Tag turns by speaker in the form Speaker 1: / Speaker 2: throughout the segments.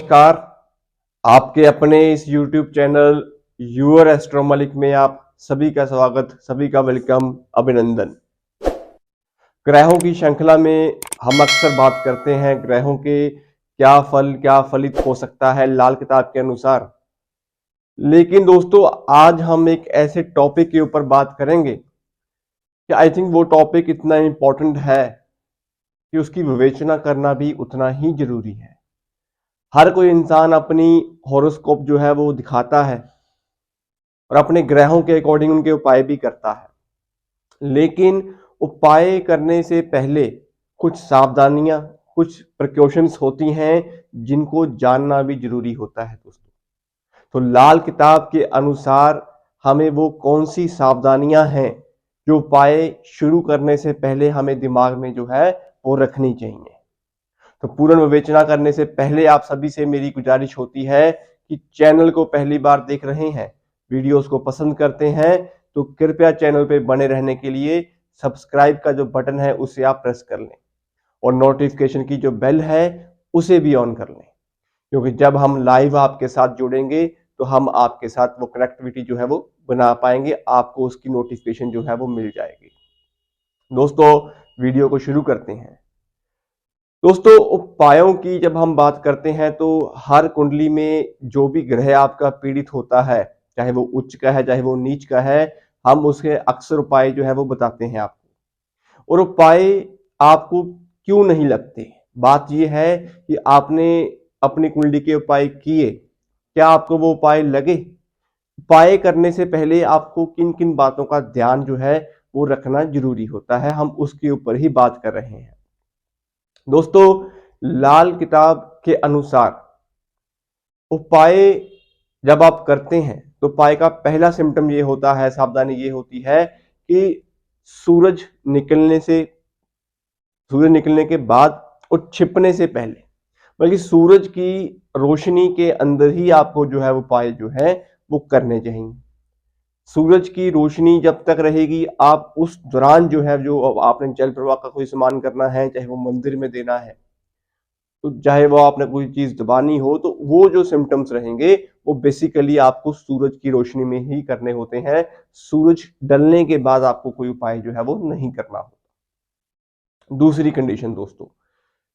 Speaker 1: नमस्कार। आपके अपने इस YouTube channel your astro Malik में आप सभी का स्वागत, सभी का वेलकम, अभिनंदन। ग्रहों की श्रृंखला में हम अक्सर बात करते हैं ग्रहों के क्या फल क्या फलित हो सकता है लाल किताब के अनुसार। लेकिन दोस्तों आज हम एक ऐसे टॉपिक के ऊपर बात करेंगे कि आई थिंक वो टॉपिक इतना इंपॉर्टेंट है कि उसकी विवेचना करना भी उतना ही जरूरी है। हर कोई इंसान अपनी हॉरोस्कोप जो है वो दिखाता है और अपने ग्रहों के अकॉर्डिंग उनके उपाय भी करता है, लेकिन उपाय करने से पहले कुछ सावधानियां, कुछ प्रिकॉशंस होती हैं जिनको जानना भी जरूरी होता है दोस्तों। तो लाल किताब के अनुसार हमें वो कौन सी सावधानियां हैं जो उपाय शुरू करने से पहले हमें दिमाग में जो है वो रखनी चाहिए। तो पूर्ण विवेचना करने से पहले आप सभी से मेरी गुजारिश होती है कि चैनल को पहली बार देख रहे हैं, वीडियोस को पसंद करते हैं, तो कृपया चैनल पे बने रहने के लिए सब्सक्राइब का जो बटन है उसे आप प्रेस कर लें और नोटिफिकेशन की जो बेल है उसे भी ऑन कर लें, क्योंकि जब हम लाइव आपके साथ जुड़ेंगे तो हम आपके साथ वो कनेक्टिविटी जो है वो बना पाएंगे, आपको उसकी नोटिफिकेशन जो है वो मिल जाएगी। दोस्तों वीडियो को शुरू करते हैं। दोस्तों उपायों की जब हम बात करते हैं तो हर कुंडली में जो भी ग्रह आपका पीड़ित होता है, चाहे वो उच्च का है चाहे वो नीच का है, हम उसके अक्सर उपाय जो है वो बताते हैं आपको। और उपाय आपको क्यों नहीं लगते, बात यह है कि आपने अपनी कुंडली के उपाय किए, क्या आपको वो उपाय लगे? उपाय करने से पहले आपको किन किन बातों का ध्यान जो है वो रखना जरूरी होता है, हम उसके ऊपर ही बात कर रहे हैं। दोस्तों लाल किताब के अनुसार उपाय जब आप करते हैं तो उपाय का पहला सिम्टम ये होता है, सावधानी ये होती है कि सूरज निकलने के बाद और छिपने से पहले, बल्कि सूरज की रोशनी के अंदर ही आपको जो है उपाय जो है वो करने चाहिए। सूरज की रोशनी जब तक रहेगी, आप उस दौरान जो है जो आपने जल प्रवाह का कोई सामान करना है, चाहे वो मंदिर में देना है, तो चाहे वो आपने कोई चीज दबानी हो, तो वो जो सिम्टम्स रहेंगे वो बेसिकली आपको सूरज की रोशनी में ही करने होते हैं। सूरज ढलने के बाद आपको कोई उपाय जो है वो नहीं करना होता। दूसरी कंडीशन दोस्तों,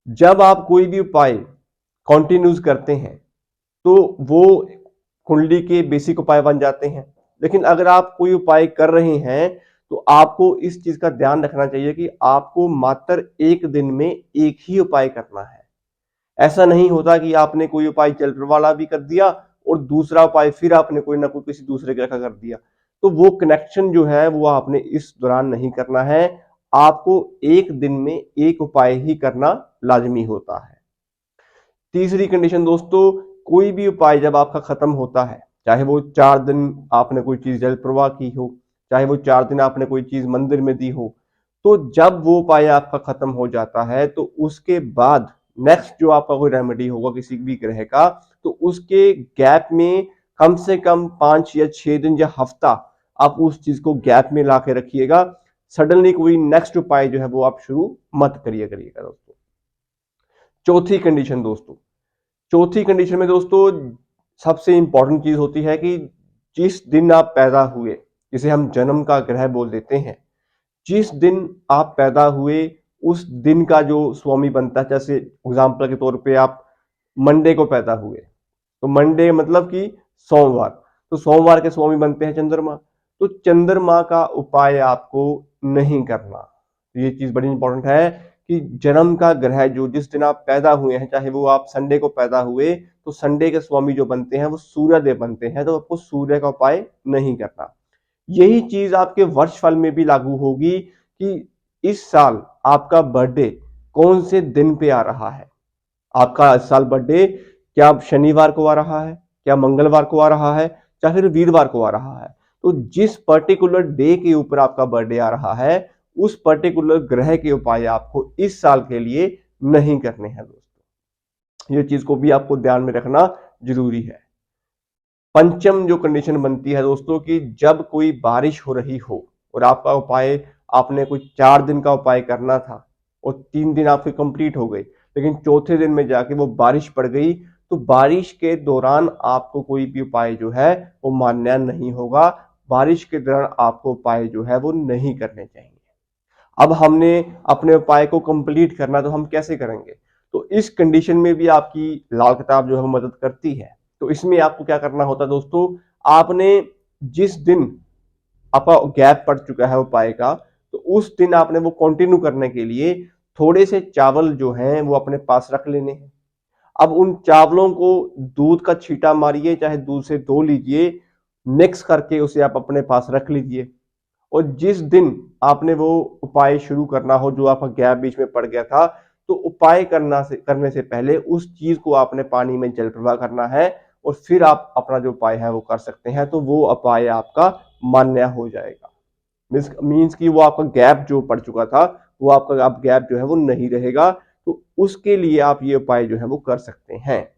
Speaker 1: जब आप कोई भी उपाय कंटिन्यूस करते हैं तो वो कुंडली के बेसिक उपाय बन जाते हैं। लेकिन अगर आप कोई उपाय कर रहे हैं तो आपको इस चीज का ध्यान रखना चाहिए कि आपको मात्र एक दिन में एक ही उपाय करना है। ऐसा नहीं होता कि आपने कोई उपाय जल वाला भी कर दिया और दूसरा उपाय फिर आपने कोई ना कोई किसी दूसरे ग्रह का कर दिया, तो वो कनेक्शन जो है वो आपने इस दौरान नहीं करना है। आपको एक दिन में एक उपाय ही करना लाजमी होता है। तीसरी कंडीशन दोस्तों, कोई भी उपाय जब आपका खत्म होता है, चाहे वो 4 दिन आपने कोई चीज जल प्रवाह की हो, चाहे वो 4 दिन आपने कोई चीज मंदिर में दी हो, तो जब वो उपाय आपका खत्म हो जाता है तो उसके बाद नेक्स्ट जो आपका कोई रेमेडी होगा किसी भी ग्रह का, तो उसके गैप में कम से कम 5 या 6 दिन या हफ्ता आप उस चीज को गैप में ला के रखिएगा। सडनली कोई नेक्स्ट उपाय जो है वो आप शुरू मत करिएगा दोस्तों। चौथी कंडीशन में दोस्तों सबसे इंपॉर्टेंट चीज होती है कि जिस दिन आप पैदा हुए, जिसे हम जन्म का ग्रह बोल देते हैं, जिस दिन आप पैदा हुए उस दिन का जो स्वामी बनता है, जैसे एग्जाम्पल के तौर पे आप मंडे को पैदा हुए तो मंडे मतलब कि सोमवार, तो सोमवार के स्वामी बनते हैं चंद्रमा, तो चंद्रमा का उपाय आपको नहीं करना। तो ये चीज बड़ी इंपॉर्टेंट है कि जन्म का ग्रह जो जिस दिन आप पैदा हुए हैं, चाहे वो आप संडे को पैदा हुए, तो संडे के स्वामी जो बनते हैं वो सूर्य देव बनते हैं, तो आपको सूर्य का उपाय नहीं करना। यही चीज आपके वर्ष फल में भी लागू होगी कि इस साल आपका बर्थडे कौन से दिन पे आ रहा है। आपका इस साल बर्थडे क्या शनिवार को आ रहा है, क्या मंगलवार को आ रहा है, या फिर वीरवार को आ रहा है, तो जिस पर्टिकुलर डे के ऊपर आपका बर्थडे आ रहा है उस पर्टिकुलर ग्रह के उपाय आपको इस साल के लिए नहीं करने हैं दोस्तों। ये चीज को भी आपको ध्यान में रखना जरूरी है। पंचम जो कंडीशन बनती है दोस्तों कि जब कोई बारिश हो रही हो और आपका उपाय, आपने कोई 4 दिन का उपाय करना था और 3 दिन आपके कंप्लीट हो गए, लेकिन चौथे दिन में जाके वो बारिश पड़ गई, तो बारिश के दौरान आपको कोई भी उपाय जो है वो मान्य नहीं होगा। बारिश के दौरान आपको उपाय जो है वो नहीं करने चाहिए। अब हमने अपने उपाय को कंप्लीट करना, तो हम कैसे करेंगे? तो इस कंडीशन में भी आपकी लाल किताब जो है वो मदद करती है। तो इसमें आपको क्या करना होता है दोस्तों, आपने जिस दिन आपका गैप पड़ चुका है उपाय का, तो उस दिन आपने वो कंटिन्यू करने के लिए थोड़े से चावल जो हैं वो अपने पास रख लेने हैं। अब उन चावलों को दूध का छींटा मारिए, चाहे दूध से धो लीजिए, मिक्स करके उसे आप अपने पास रख लीजिए। और जिस दिन आपने वो उपाय शुरू करना हो, जो आपका गैप बीच में पड़ गया था, तो उपाय करने से पहले उस चीज को आपने पानी में जल प्रवाह करना है और फिर आप अपना जो उपाय है वो कर सकते हैं। तो वो उपाय आपका मान्य हो जाएगा। मीन्स कि वो आपका गैप जो पड़ चुका था, वो आपका अब गैप जो है वो नहीं रहेगा। तो उसके लिए आप ये उपाय जो है वो कर सकते हैं।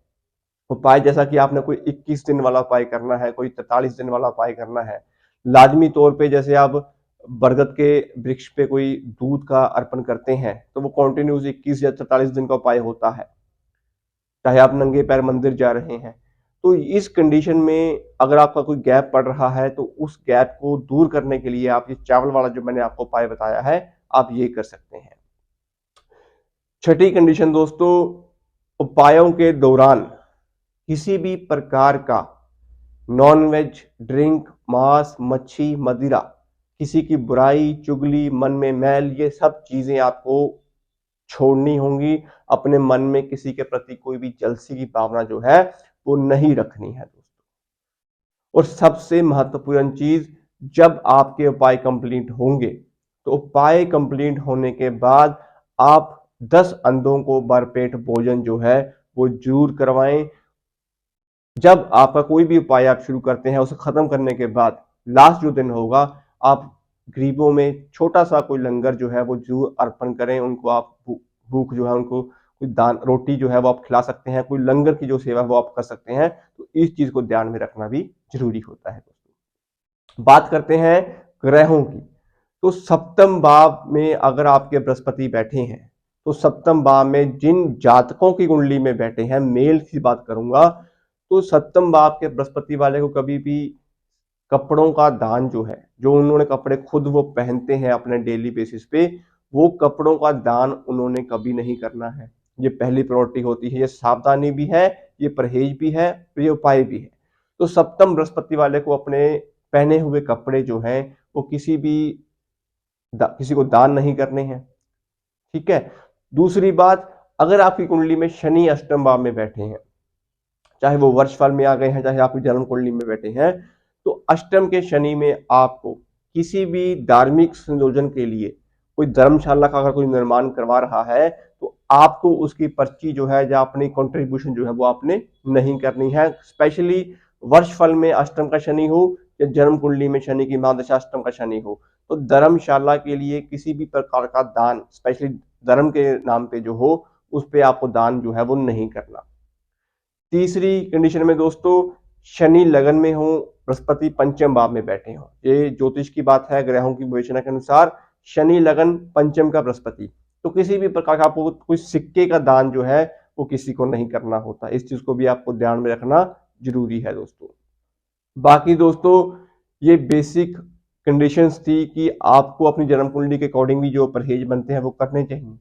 Speaker 1: उपाय जैसा कि आपने कोई 21 दिन वाला उपाय करना है, कोई 43 दिन वाला उपाय करना है। लाजमी तौर पे जैसे आप बरगद के वृक्ष पे कोई दूध का अर्पण करते हैं, तो वो कंटिन्यूस 21 या 43 दिन का उपाय होता है। चाहे आप नंगे पैर मंदिर जा रहे हैं, तो इस कंडीशन में अगर आपका कोई गैप पड़ रहा है, तो उस गैप को दूर करने के लिए आप ये चावल वाला जो मैंने आपको उपाय बताया है, आप ये कर सकते हैं। छठी कंडीशन दोस्तों, उपायों के दौरान किसी भी प्रकार का नॉन वेज, ड्रिंक, मांस, मच्छी, मदिरा, किसी की बुराई, चुगली, मन में मैल, ये सब चीजें आपको छोड़नी होंगी। अपने मन में किसी के प्रति कोई भी जलसी की भावना जो है वो नहीं रखनी है दोस्तों। और सबसे महत्वपूर्ण चीज, जब आपके उपाय कंप्लीट होंगे, तो उपाय कंप्लीट होने के बाद आप 10 अंधों को भरपेट भोजन जो है वो जरूर करवाएं। जब आपका कोई भी उपाय आप शुरू करते हैं, उसे खत्म करने के बाद लास्ट जो दिन होगा, आप गरीबों में छोटा सा कोई लंगर जो है वो जरूर अर्पण करें। उनको आप भूख जो है उनको कोई दान रोटी जो है वो आप खिला सकते हैं, कोई लंगर की जो सेवा है वो आप कर सकते हैं। तो इस चीज को ध्यान में रखना भी जरूरी होता है दोस्तों। बात करते हैं ग्रहों की। तो सप्तम भाव में अगर आपके बृहस्पति बैठे हैं, तो सप्तम भाव में जिन जातकों की कुंडली में बैठे हैं, मेल की बात करूंगा, तो सप्तम भाव के बृहस्पति वाले को कभी भी कपड़ों का दान जो है, जो उन्होंने कपड़े खुद वो पहनते हैं अपने डेली बेसिस पे, वो कपड़ों का दान उन्होंने कभी नहीं करना है। ये पहली प्रायोरिटी होती है। ये सावधानी भी है, ये परहेज भी है, तो ये उपाय भी है। तो सप्तम बृहस्पति वाले को अपने पहने हुए कपड़े जो हैं वो किसी को दान नहीं करने हैं। ठीक है। दूसरी बात, अगर आपकी कुंडली में शनि अष्टम भाव में बैठे हैं, चाहे वो वर्षफल में आ गए हैं, चाहे आपकी जन्म कुंडली में बैठे हैं, तो अष्टम के शनि में आपको किसी भी धार्मिक संयोजन के लिए कोई धर्मशाला का अगर कोई निर्माण करवा रहा है, तो आपको उसकी पर्ची जो है या अपनी कंट्रीब्यूशन जो है वो आपने नहीं करनी है। स्पेशली वर्षफल में अष्टम का शनि हो या जन्म कुंडली में शनि की महादशा अष्टम का शनि हो, तो धर्मशाला के लिए किसी भी प्रकार का दान, स्पेशली धर्म के नाम पे जो हो, उस पे आपको दान जो है वो नहीं करना। तीसरी कंडीशन में दोस्तों, शनि लगन में हो, बृहस्पति पंचम भाव में बैठे हो। ये ज्योतिष की बात है, ग्रहों की विवेचना के अनुसार शनि लगन पंचम का बृहस्पति, तो किसी भी प्रकार का आपको कोई सिक्के का दान जो है वो किसी को नहीं करना होता। इस चीज को भी आपको ध्यान में रखना जरूरी है दोस्तों। बाकी दोस्तों, ये बेसिक कंडीशंस थी कि आपको अपनी जन्म कुंडली के अकॉर्डिंग भी जो परहेज बनते हैं वो करने चाहिए।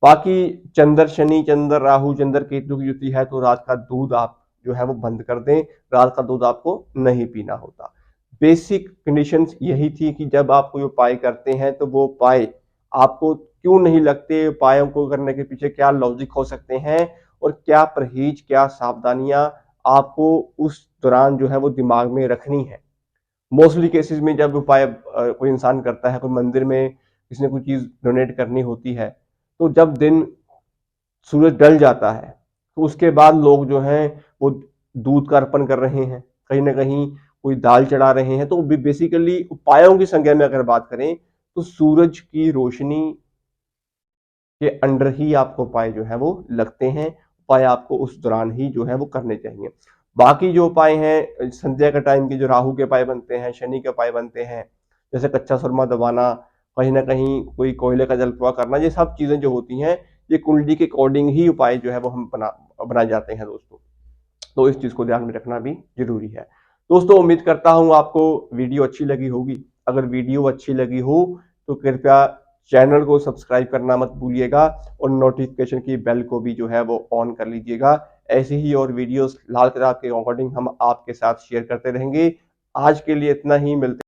Speaker 1: बाकी चंद्र शनि, चंद्र राहु, चंद्र केतु की युति है, तो रात का दूध आप जो है वो बंद कर दें। रात का दूध आपको नहीं पीना होता। बेसिक कंडीशंस यही थी कि जब आप कोई उपाय करते हैं, तो वो उपाय आपको क्यों नहीं लगते, उपायों को करने के पीछे क्या लॉजिक हो सकते हैं, और क्या परहेज, क्या सावधानियां आपको उस दौरान जो है वो दिमाग में रखनी है। मोस्टली केसेस में जब उपाय कोई इंसान करता है, कोई मंदिर में किसी ने कोई चीज डोनेट करनी होती है, तो जब दिन सूरज ढल जाता है, तो उसके बाद लोग जो हैं वो दूध का अर्पण कर रहे हैं, कहीं ना कहीं कोई दाल चढ़ा रहे हैं। तो बेसिकली उपायों की संख्या में अगर बात करें, तो सूरज की रोशनी के अंडर ही आपको उपाय जो है वो लगते हैं। उपाय आपको उस दौरान ही जो है वो करने चाहिए। बाकी जो उपाय हैं संध्या के टाइम के, जो राहु के उपाय बनते हैं, शनि के उपाय बनते हैं, जैसे कच्चा सुरमा दबाना, कहीं ना कहीं कोई कोयले का जल प्रवाह करना, ये सब चीजें जो होती हैं, ये कुंडली के अकॉर्डिंग ही उपाय जो है वो हम बनाए जाते हैं दोस्तों। तो इस चीज को ध्यान में रखना भी जरूरी है। दोस्तों उम्मीद करता हूं आपको वीडियो अच्छी लगी होगी। अगर वीडियो अच्छी लगी हो तो कृपया चैनल को सब्सक्राइब करना मत भूलिएगा और नोटिफिकेशन की बेल को भी जो है वो ऑन कर लीजिएगा। ऐसी ही और वीडियोस लाल किताब के अकॉर्डिंग हम आपके साथ शेयर करते रहेंगे। आज के लिए इतना ही, मिलते